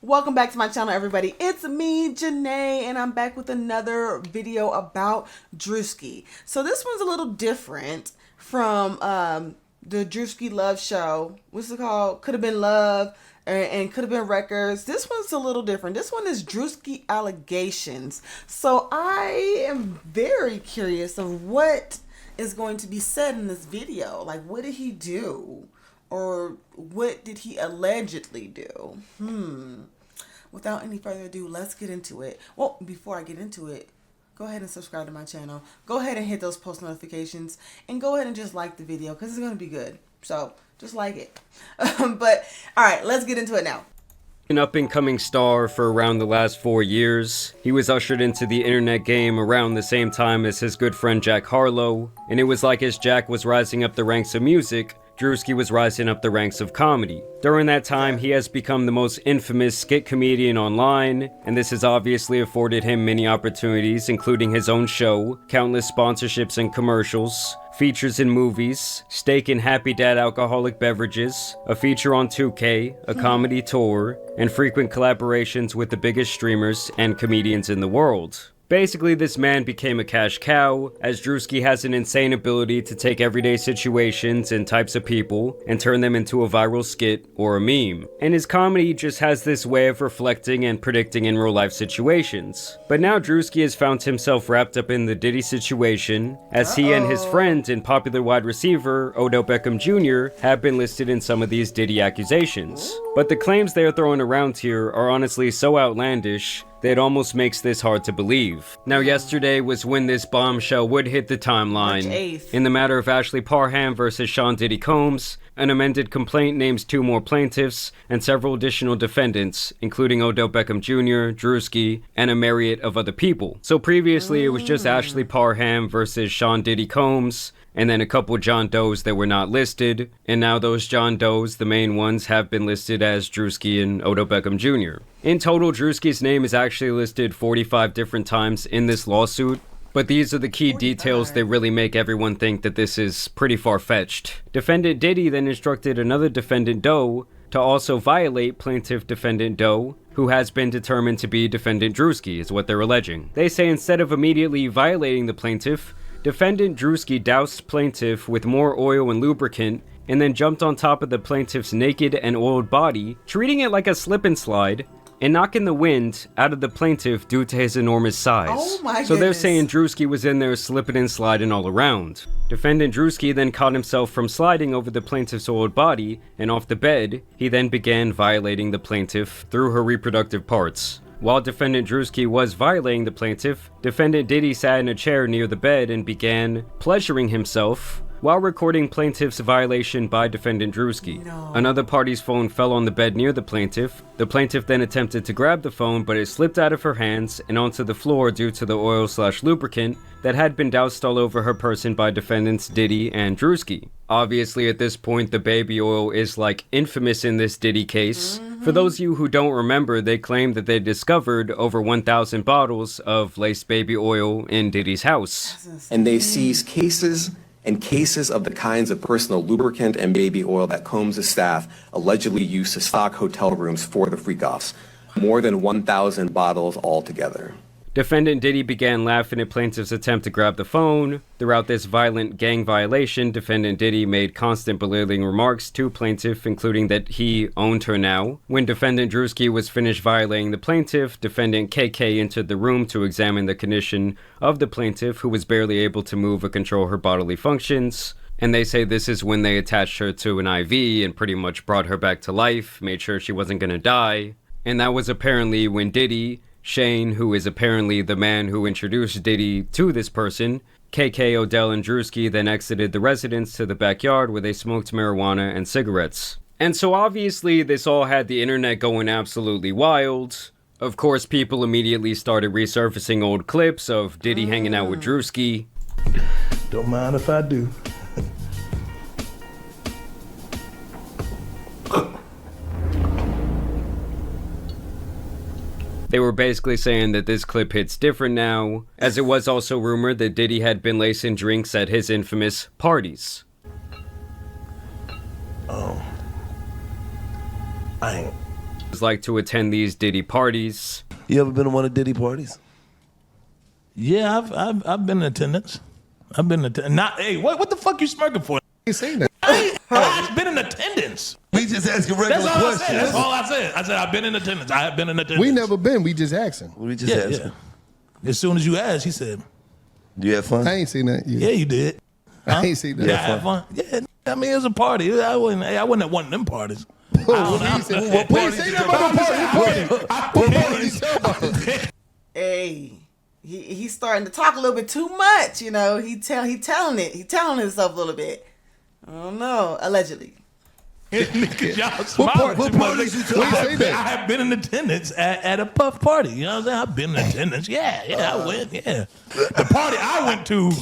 Welcome back to my channel, everybody. It's me, Janae, and I'm back with another video about Druski. So this one's a little different from the Druski Love show. What's it called? Could have been Love and Could Have Been Records. This one's a little different. This one is Druski Allegations. So I am very curious of what is going to be said in this video. Like, what did he do? Or what did he allegedly do? Without any further ado, let's get into it. Well, before I get into it, go ahead and subscribe to my channel. Go ahead and hit those post notifications. And go ahead and just like the video because it's going to be good. So, just like it. But, alright, let's get into it now. An up-and-coming star for around the last 4 years, he was ushered into the internet game around the same time as his good friend Jack Harlow, and it was like as Jack was rising up the ranks of music, Druski was rising up the ranks of comedy. During that time, he has become the most infamous skit comedian online, and this has obviously afforded him many opportunities, including his own show, countless sponsorships and commercials, features in movies, stake in Happy Dad alcoholic beverages, a feature on 2K, a comedy tour, and frequent collaborations with the biggest streamers and comedians in the world. Basically, this man became a cash cow, as Druski has an insane ability to take everyday situations and types of people and turn them into a viral skit or a meme. And his comedy just has this way of reflecting and predicting in real life situations. But now Druski has found himself wrapped up in the Diddy situation, as he and his friend and popular wide receiver, Odell Beckham Jr., have been listed in some of these Diddy accusations. But the claims they are throwing around here are honestly so outlandish that it almost makes this hard to believe. Now, yesterday was when this bombshell would hit the timeline. In the matter of Ashley Parham versus Sean Diddy Combs, an amended complaint names 2 more plaintiffs and several additional defendants, including Odell Beckham Jr., Druski, and a myriad of other people. So previously, it was just Ashley Parham versus Sean Diddy Combs, and then a couple John Does that were not listed, and now those John Does, the main ones, have been listed as Druski and Odell Beckham Jr. In total, Druski's name is actually listed 45 different times in this lawsuit, but these are the key details that really make everyone think that this is pretty far-fetched. Defendant Diddy then instructed another defendant Doe to also violate plaintiff defendant Doe, who has been determined to be defendant Druski, is what they're alleging. They say instead of immediately violating the plaintiff, defendant Druski doused plaintiff with more oil and lubricant and then jumped on top of the plaintiff's naked and oiled body, treating it like a slip and slide, and knocking the wind out of the plaintiff due to his enormous size. Oh my goodness. So they're saying Druski was in there slipping and sliding all around. Defendant Druski then caught himself from sliding over the plaintiff's oiled body, and off the bed, he then began violating the plaintiff through her reproductive parts. While defendant Druski was violating the plaintiff, defendant Diddy sat in a chair near the bed and began pleasuring himself while recording plaintiff's violation by defendant Druski. Another party's phone fell on the bed near the plaintiff. The plaintiff then attempted to grab the phone, but it slipped out of her hands and onto the floor due to the oil/lubricant that had been doused all over her person by defendants Diddy and Druski. Obviously, at this point, the baby oil is like infamous in this Diddy case. For those of you who don't remember, they claim that they discovered over 1,000 bottles of laced baby oil in Diddy's house. And they seized cases and cases of the kinds of personal lubricant and baby oil that Combs' staff allegedly used to stock hotel rooms for the freak-offs. More than 1,000 bottles altogether. Defendant Diddy began laughing at plaintiff's attempt to grab the phone. Throughout this violent gang violation, defendant Diddy made constant belittling remarks to plaintiff, including that he owned her now. When defendant Druski was finished violating the plaintiff, defendant KK entered the room to examine the condition of the plaintiff, who was barely able to move or control her bodily functions. And they say this is when they attached her to an IV and pretty much brought her back to life, made sure she wasn't gonna die. And that was apparently when Diddy, Shane, who is apparently the man who introduced Diddy to this person, KK, Odell, and Druski then exited the residence to the backyard where they smoked marijuana and cigarettes. And so obviously this all had the internet going absolutely wild. Of course, people immediately started resurfacing old clips of Diddy hanging out with Druski. Don't mind if I do. They were basically saying that this clip hits different now, as it was also rumored that Diddy had been lacing drinks at his infamous parties. I ain't like to attend these Diddy parties. You ever been to one of Diddy parties? Yeah, I've been in attendance. I've been in attendance. Not, hey, what the fuck you smirking for? You ain't seen that. I've been in attendance. We just asking regular That's all I questions. said. That's all I said. I said I've been in attendance. I have been in attendance. We never been. We just asking. We just asking. Yeah. As soon as you asked, he said, You had fun? I ain't seen that. "Yeah, you did." I ain't seen that. Yeah, I had fun. Yeah, I mean it was a party. I wasn't at one of them parties. What party say that about the party? Hey, he's starting to talk a little bit too much. You know, he telling himself a little bit. I don't know. Allegedly. Niggas, y'all smiling What too much. parties you talking about? I have been in attendance at a puff party. You know what I'm saying? I've been in attendance. Yeah, I went. Yeah, the party I went to,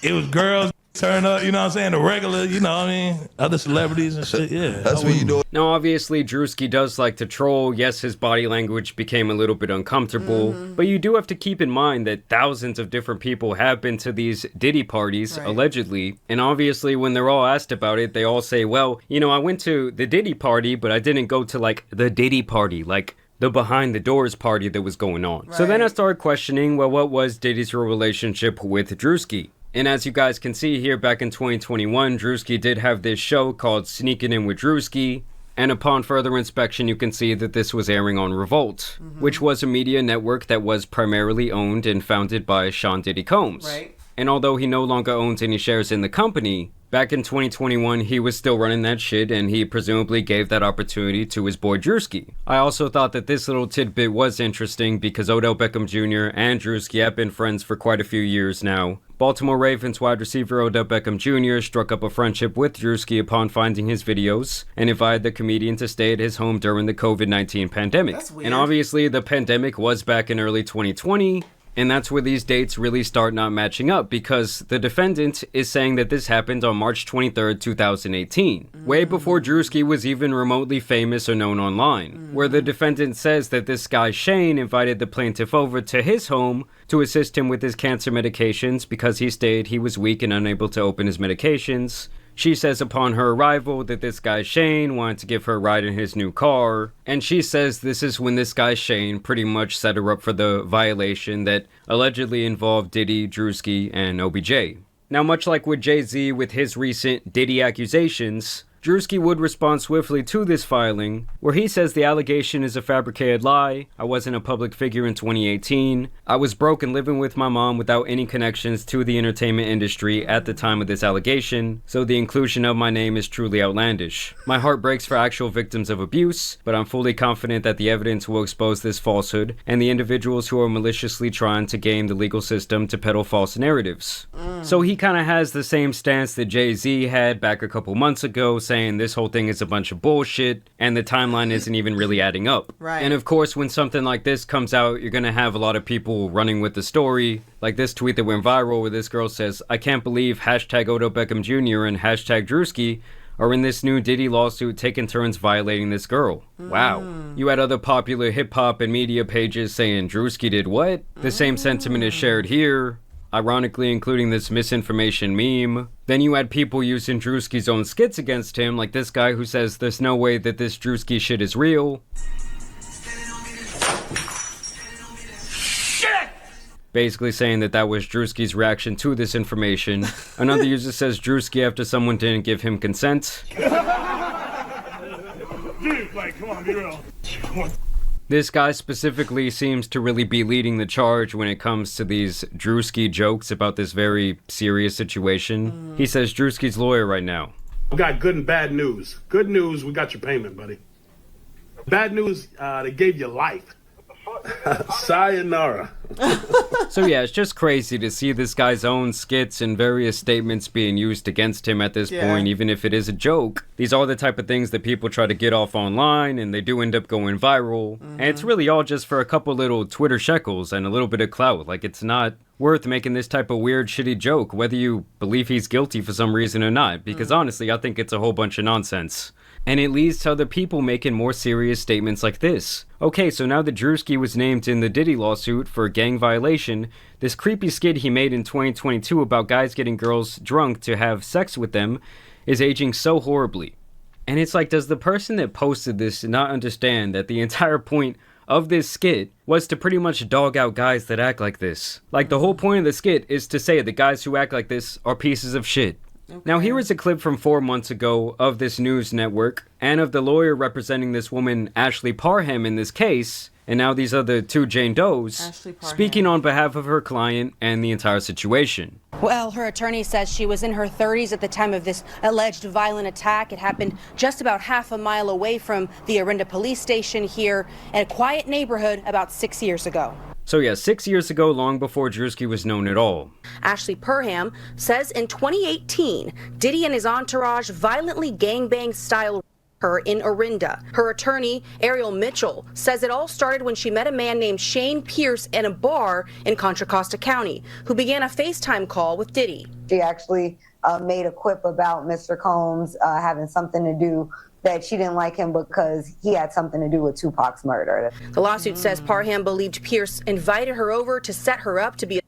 it was girls turn up. You know what I'm saying? The regular. You know what I mean? Other celebrities and shit. Yeah, That's what you do. Now, obviously, Druski does like to troll. Yes, his body language became a little bit uncomfortable, but you do have to keep in mind that thousands of different people have been to these Diddy parties, allegedly, and obviously, when they're all asked about it, they all say, well, you know, I went to the Diddy party, but I didn't go to, like, the Diddy party, like the behind the doors party that was going on. So then I started questioning, well, what was Diddy's real relationship with Druski? And as you guys can see here, back in 2021, Druski did have this show called Sneaking In with Druski. And upon further inspection, you can see that this was airing on Revolt, which was a media network that was primarily owned and founded by Sean Diddy Combs. Right. And although he no longer owns any shares in the company, back in 2021, he was still running that shit, and he presumably gave that opportunity to his boy Druski. I also thought that this little tidbit was interesting because Odell Beckham Jr. and Druski have been friends for quite a few years now. Baltimore Ravens wide receiver Odell Beckham Jr. struck up a friendship with Druski upon finding his videos and invited the comedian to stay at his home during the COVID-19 pandemic. That's weird. And obviously the pandemic was back in early 2020, and that's where these dates really start not matching up because the defendant is saying that this happened on March 23rd, 2018, way before Druski was even remotely famous or known online, where the defendant says that this guy Shane invited the plaintiff over to his home to assist him with his cancer medications because he stated he was weak and unable to open his medications. She says upon her arrival that this guy Shane wanted to give her a ride in his new car, and she says this is when this guy Shane pretty much set her up for the violation that allegedly involved Diddy, Druski, and OBJ. Now, much like with Jay-Z with his recent Diddy accusations, Druski would respond swiftly to this filing, where he says the allegation is a fabricated lie. I wasn't a public figure in 2018. I was broke and living with my mom without any connections to the entertainment industry at the time of this allegation, so the inclusion of my name is truly outlandish. My heart breaks for actual victims of abuse, but I'm fully confident that the evidence will expose this falsehood and the individuals who are maliciously trying to game the legal system to peddle false narratives. So he kind of has the same stance that Jay-Z had back a couple months ago, saying this whole thing is a bunch of bullshit and the timeline isn't even really adding up. Right. And of course, when something like this comes out, you're gonna have a lot of people running with the story. Like this tweet that went viral where this girl says, I can't believe hashtag Odell Beckham Jr. and hashtag Druski are in this new Diddy lawsuit taking turns violating this girl. Wow. You had other popular hip-hop and media pages saying Druski did what? The same sentiment is shared here, ironically including this misinformation meme. Then you had people using Druski's own skits against him, like this guy who says there's no way that this Druski shit is real. Basically saying that was Druski's reaction to this information. Another user says Druski after someone didn't give him consent. Dude, like, come on, be real. This guy specifically seems to really be leading the charge when it comes to these Druski jokes about this very serious situation. He says Druski's lawyer right now. We got good and bad news. Good news, we got your payment, buddy. Bad news, they gave you life. Sayonara. So yeah, it's just crazy to see this guy's own skits and various statements being used against him at this point, even if it is a joke. These are the type of things that people try to get off online, and they do end up going viral. And it's really all just for a couple little Twitter shekels and a little bit of clout. Like, it's not worth making this type of weird, shitty joke, whether you believe he's guilty for some reason or not. Because honestly, I think it's a whole bunch of nonsense. And it leads to other people making more serious statements like this. Okay, so now that Druski was named in the Diddy lawsuit for a gang violation, this creepy skit he made in 2022 about guys getting girls drunk to have sex with them is aging so horribly. And it's like, does the person that posted this not understand that the entire point of this skit was to pretty much dog out guys that act like this? Like, the whole point of the skit is to say that guys who act like this are pieces of shit. Okay. Now, here is a clip from 4 months ago of this news network and of the lawyer representing this woman, Ashley Parham, in this case, and now these other 2 Jane Does, speaking on behalf of her client and the entire situation. Well, her attorney says she was in her 30s at the time of this alleged violent attack. It happened just about half a mile away from the Orinda police station here in a quiet neighborhood about 6 years ago. So yeah, 6 years ago, long before Druski was known at all. Ashley Parham says in 2018, Diddy and his entourage violently gangbang style her in Orinda. Her attorney, Ariel Mitchell, says it all started when she met a man named Shane Pierce in a bar in Contra Costa County, who began a FaceTime call with Diddy. She actually made a quip about Mr. Combs having something to do, that she didn't like him because he had something to do with Tupac's murder. The lawsuit says Parham believed Pierce invited her over to set her up to be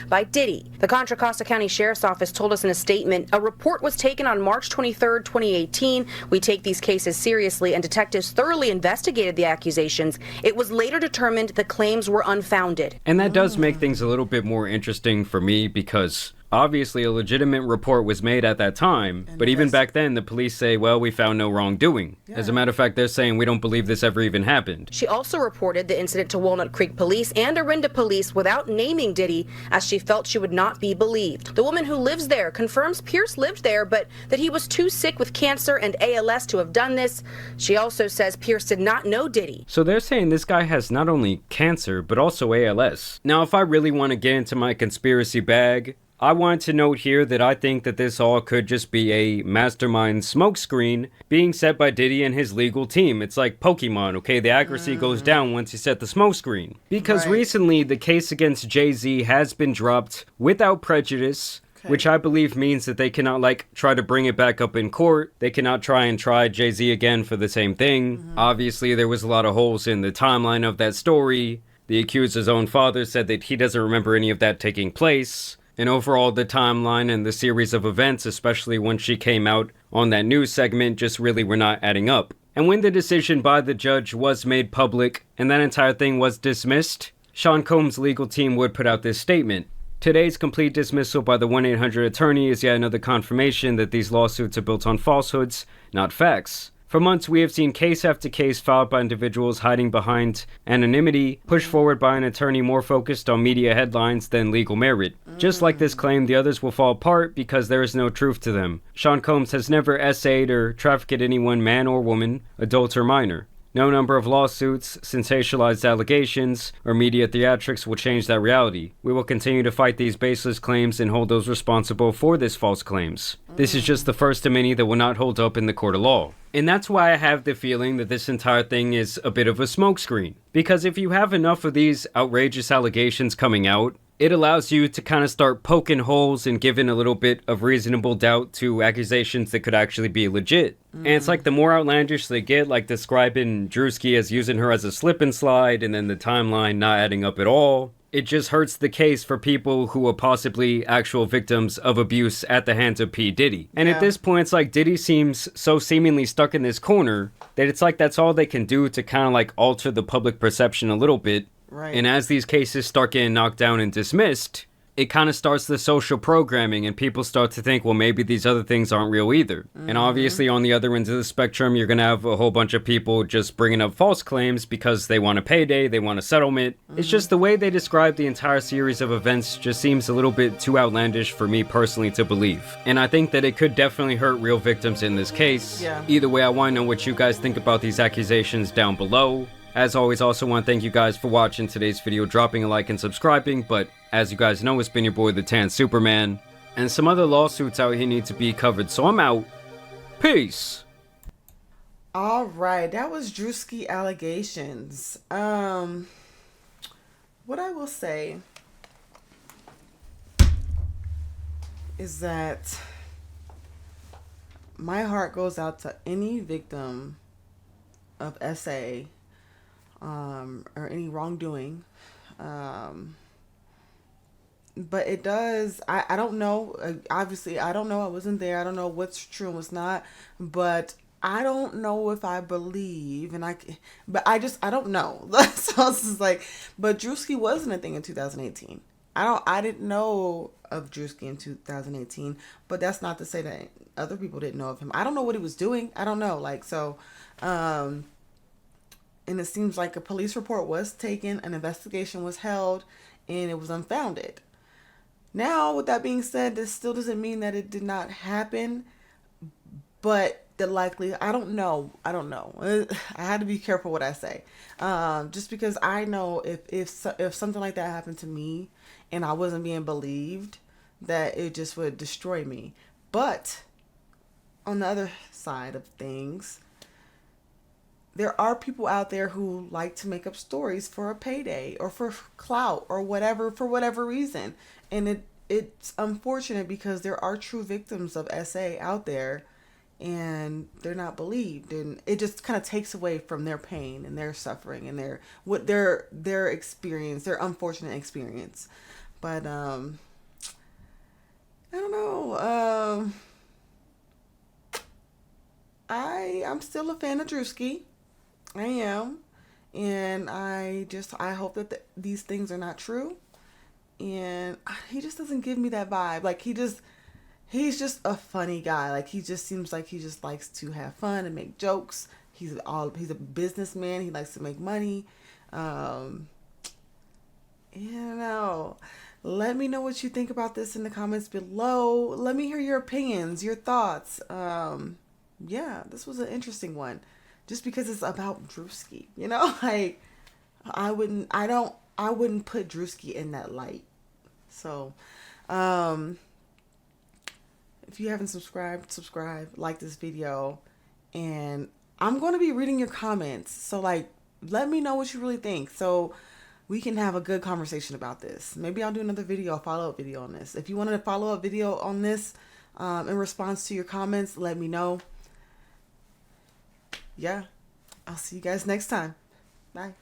by Diddy. The Contra Costa County Sheriff's Office told us in a statement, a report was taken on March 23, 2018. We take these cases seriously, and detectives thoroughly investigated the accusations. It was later determined the claims were unfounded. And that does make things a little bit more interesting for me, because obviously a legitimate report was made at that time, but even back then the police say, well, we found no wrongdoing. Yeah. As a matter of fact, they're saying we don't believe this ever even happened. She also reported the incident to Walnut Creek Police and Orinda Police without naming Diddy, as she felt she would not be believed. The woman who lives there confirms Pierce lived there, but that he was too sick with cancer and ALS to have done this. She also says Pierce did not know Diddy. So they're saying this guy has not only cancer, but also ALS. Now, if I really want to get into my conspiracy bag, I want to note here that I think that this all could just be a mastermind smokescreen being set by Diddy and his legal team. It's like Pokemon, okay? The accuracy goes down once you set the smokescreen. Because recently, the case against Jay-Z has been dropped without prejudice, which I believe means that they cannot, like, try to bring it back up in court. They cannot try Jay-Z again for the same thing. Obviously, there was a lot of holes in the timeline of that story. The accuser's own father said that he doesn't remember any of that taking place. And overall, the timeline and the series of events, especially when she came out on that news segment, just really were not adding up. And when the decision by the judge was made public and that entire thing was dismissed, Sean Combs' legal team would put out this statement. Today's complete dismissal by the 1-800 attorney is yet another confirmation that these lawsuits are built on falsehoods, not facts. For months, we have seen case after case filed by individuals hiding behind anonymity, pushed forward by an attorney more focused on media headlines than legal merit. Just like this claim, the others will fall apart because there is no truth to them. Sean Combs has never essayed or trafficked anyone, man or woman, adult or minor. No number of lawsuits, sensationalized allegations, or media theatrics will change that reality. We will continue to fight these baseless claims and hold those responsible for these false claims. This is just the first of many that will not hold up in the court of law. And that's why I have the feeling that this entire thing is a bit of a smokescreen. Because if you have enough of these outrageous allegations coming out, it allows you to kind of start poking holes and giving a little bit of reasonable doubt to accusations that could actually be legit. And it's like the more outlandish they get, like describing Druski as using her as a slip and slide and then the timeline not adding up at all, it just hurts the case for people who are possibly actual victims of abuse at the hands of P. Diddy. And at this point, it's like Diddy seems so seemingly stuck in this corner that it's like that's all they can do to kind of like alter the public perception a little bit. Right. And as these cases start getting knocked down and dismissed, it kind of starts the social programming and people start to think, well, maybe these other things aren't real either. And obviously on the other end of the spectrum, you're going to have a whole bunch of people just bringing up false claims because they want a payday, they want a settlement. It's just the way they describe the entire series of events just seems a little bit too outlandish for me personally to believe. And I think that it could definitely hurt real victims in this case. Either way, I want to know what you guys think about these accusations down below. As always, also want to thank you guys for watching today's video, dropping a like and subscribing, but as you guys know, it's been your boy, the Tan Superman, and some other lawsuits out here need to be covered, so I'm out. Peace! Alright, that was Druski allegations. What I will say is that my heart goes out to any victim of SA or any wrongdoing, but it does, I don't know, obviously I don't know, I wasn't there, I don't know what's true and what's not, but I don't know if I believe, but I don't know. So it's just like, but Druski wasn't a thing in 2018. I didn't know of Druski in 2018, but that's not to say that other people didn't know of him. I don't know what he was doing. I don't know. Like, so, and it seems like a police report was taken, an investigation was held, and it was unfounded. Now, with that being said, this still doesn't mean that it did not happen, but the likely, I don't know. I had to be careful what I say, just because I know if something like that happened to me and I wasn't being believed, that it just would destroy me. But on the other side of things, there are people out there who like to make up stories for a payday or for clout or whatever, for whatever reason, and it's unfortunate because there are true victims of SA out there, and they're not believed, and it just kind of takes away from their pain and their suffering and their experience, their unfortunate experience. But I don't know. I'm still a fan of Druski. I am, and I hope that these things are not true. And he just doesn't give me that vibe. Like, he's just a funny guy. Like, he just seems like he just likes to have fun and make jokes. He's a businessman. He likes to make money. Let me know what you think about this in the comments below. Let me hear your opinions, your thoughts. Yeah, this was an interesting one, just because it's about Druski. Like, I wouldn't put Druski in that light. So, if you haven't subscribe, like this video, and I'm going to be reading your comments. So, like, let me know what you really think, so we can have a good conversation about this. Maybe I'll do another video, a follow-up video on this. If you wanted a follow-up video on this, in response to your comments, let me know. Yeah, I'll see you guys next time. Bye.